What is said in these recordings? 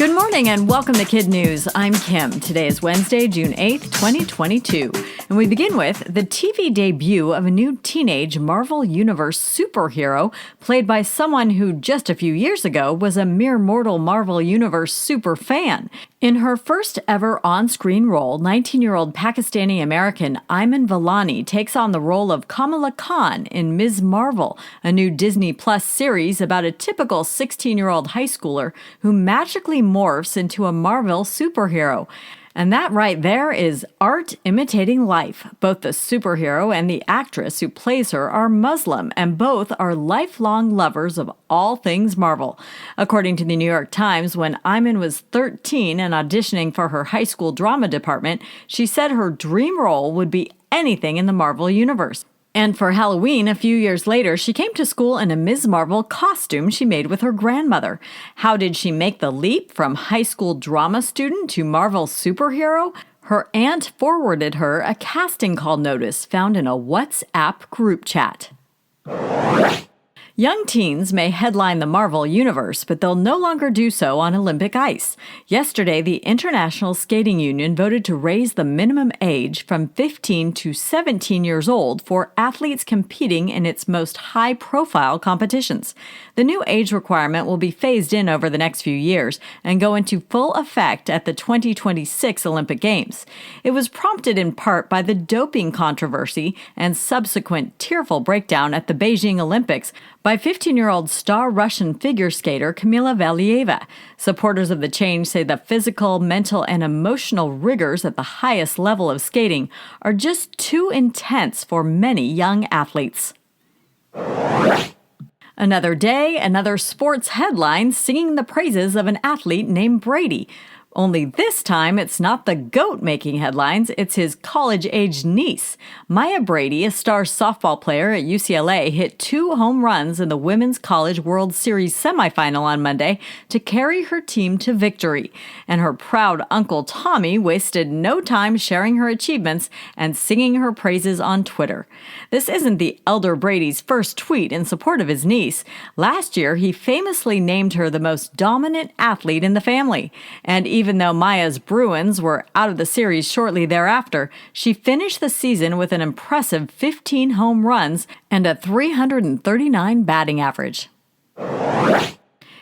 Good morning and welcome to KidNuz. I'm Kim. Today is Wednesday, June 8th, 2022. And we begin with the TV debut of a new teenage Marvel Universe superhero played by someone who just a few years ago was a mere mortal Marvel Universe super fan. In her first ever on-screen role, 19-year-old Pakistani-American Iman Vellani takes on the role of Kamala Khan in Ms. Marvel, a new Disney Plus series about a typical 16-year-old high schooler who magically morphs into a Marvel superhero. And that right there is art imitating life. Both the superhero and the actress who plays her are Muslim, and both are lifelong lovers of all things Marvel. According to the New York Times, when Iman was 13 and auditioning for her high school drama department, she said her dream role would be anything in the Marvel Universe. And for Halloween, a few years later, she came to school in a Ms. Marvel costume she made with her grandmother. How did she make the leap from high school drama student to Marvel superhero? Her aunt forwarded her a casting call notice found in a WhatsApp group chat. Young teens may headline the Marvel Universe, but they'll no longer do so on Olympic ice. Yesterday, the International Skating Union voted to raise the minimum age from 15 to 17 years old for athletes competing in its most high-profile competitions. The new age requirement will be phased in over the next few years and go into full effect at the 2026 Olympic Games. It was prompted in part by the doping controversy and subsequent tearful breakdown at the Beijing Olympics by 15-year-old star Russian figure skater Kamila Valieva. Supporters of the change say the physical, mental, and emotional rigors at the highest level of skating are just too intense for many young athletes. Another day, another sports headline singing the praises of an athlete named Brady. Only this time, it's not the GOAT making headlines, it's his college-aged niece. Maya Brady, a star softball player at UCLA, hit 2 home runs in the Women's College World Series semifinal on Monday to carry her team to victory. And her proud uncle Tommy wasted no time sharing her achievements and singing her praises on Twitter. This isn't the elder Brady's first tweet in support of his niece. Last year, he famously named her the most dominant athlete in the family. And even though Maya's Bruins were out of the series shortly thereafter, she finished the season with an impressive 15 home runs and a .339 batting average.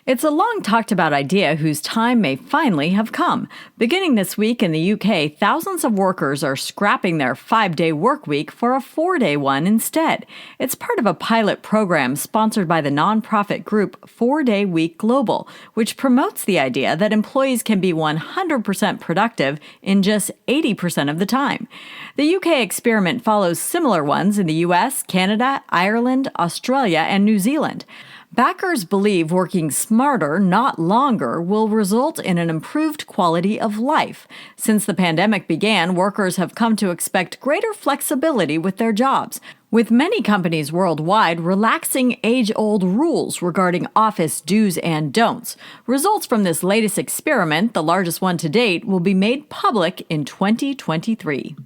It's a long talked about idea whose time may finally have come. Beginning this week in the UK, thousands of workers are scrapping their 5-day work week for a 4-day one instead. It's part of a pilot program sponsored by the nonprofit group 4-Day Week Global, which promotes the idea that employees can be 100% productive in just 80% of the time. The UK experiment follows similar ones in the US, Canada, Ireland, Australia, and New Zealand. Backers believe working smarter, not longer, will result in an improved quality of life. Since the pandemic began, workers have come to expect greater flexibility with their jobs, with many companies worldwide relaxing age-old rules regarding office do's and don'ts. Results from this latest experiment, the largest one to date, will be made public in 2023.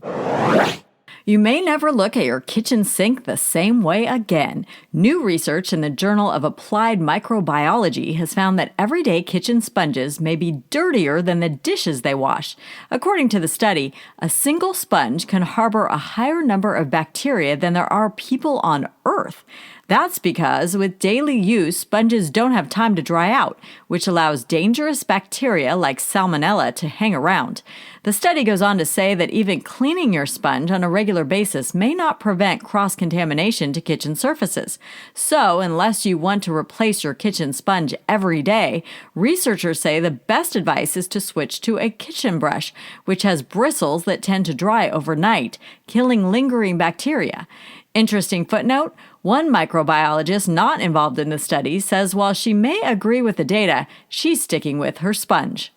You may never look at your kitchen sink the same way again. New research in the Journal of Applied Microbiology has found that everyday kitchen sponges may be dirtier than the dishes they wash. According to the study, a single sponge can harbor a higher number of bacteria than there are people on Earth. That's because with daily use, sponges don't have time to dry out, which allows dangerous bacteria like salmonella to hang around. The study goes on to say that even cleaning your sponge on a regular basis may not prevent cross-contamination to kitchen surfaces. So, unless you want to replace your kitchen sponge every day, researchers say the best advice is to switch to a kitchen brush, which has bristles that tend to dry overnight, killing lingering bacteria. Interesting footnote, one microbiologist not involved in the study says while she may agree with the data, she's sticking with her sponge.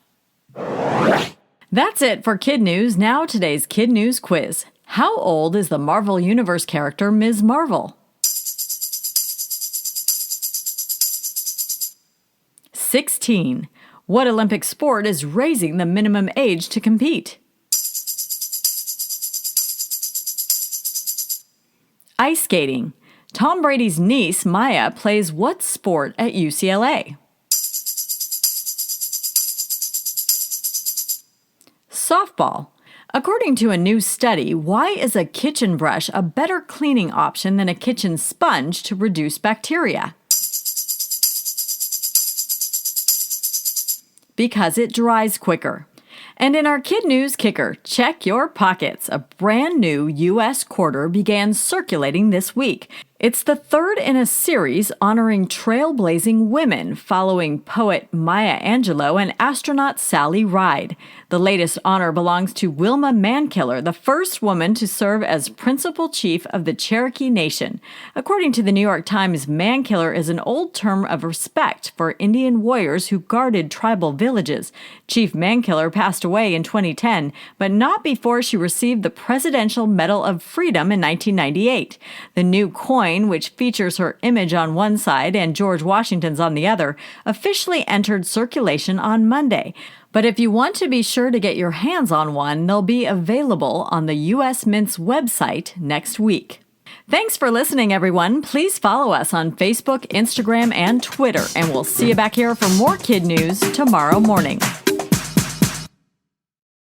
That's it for KidNuz. Now today's KidNuz quiz. How old is the Marvel Universe character Ms. Marvel? 16. What Olympic sport is raising the minimum age to compete? Ice skating. Tom Brady's niece, Maya, plays what sport at UCLA? softball. According to a new study, why is a kitchen brush a better cleaning option than a kitchen sponge to reduce bacteria? Because it dries quicker. And in our KidNuz kicker, check your pockets. A brand new U.S. quarter began circulating this week. It's the third in a series honoring trailblazing women following poet Maya Angelou and astronaut Sally Ride. The latest honor belongs to Wilma Mankiller, the first woman to serve as principal chief of the Cherokee Nation. According to the New York Times, Mankiller is an old term of respect for Indian warriors who guarded tribal villages. Chief Mankiller passed away in 2010, but not before she received the Presidential Medal of Freedom in 1998. The new coin, which features her image on one side and George Washington's on the other, officially entered circulation on Monday. But if you want to be sure to get your hands on one, they'll be available on the U.S. Mint's website next week. Thanks for listening, everyone. Please follow us on Facebook, Instagram, and Twitter, and we'll see you back here for more KidNuz tomorrow morning.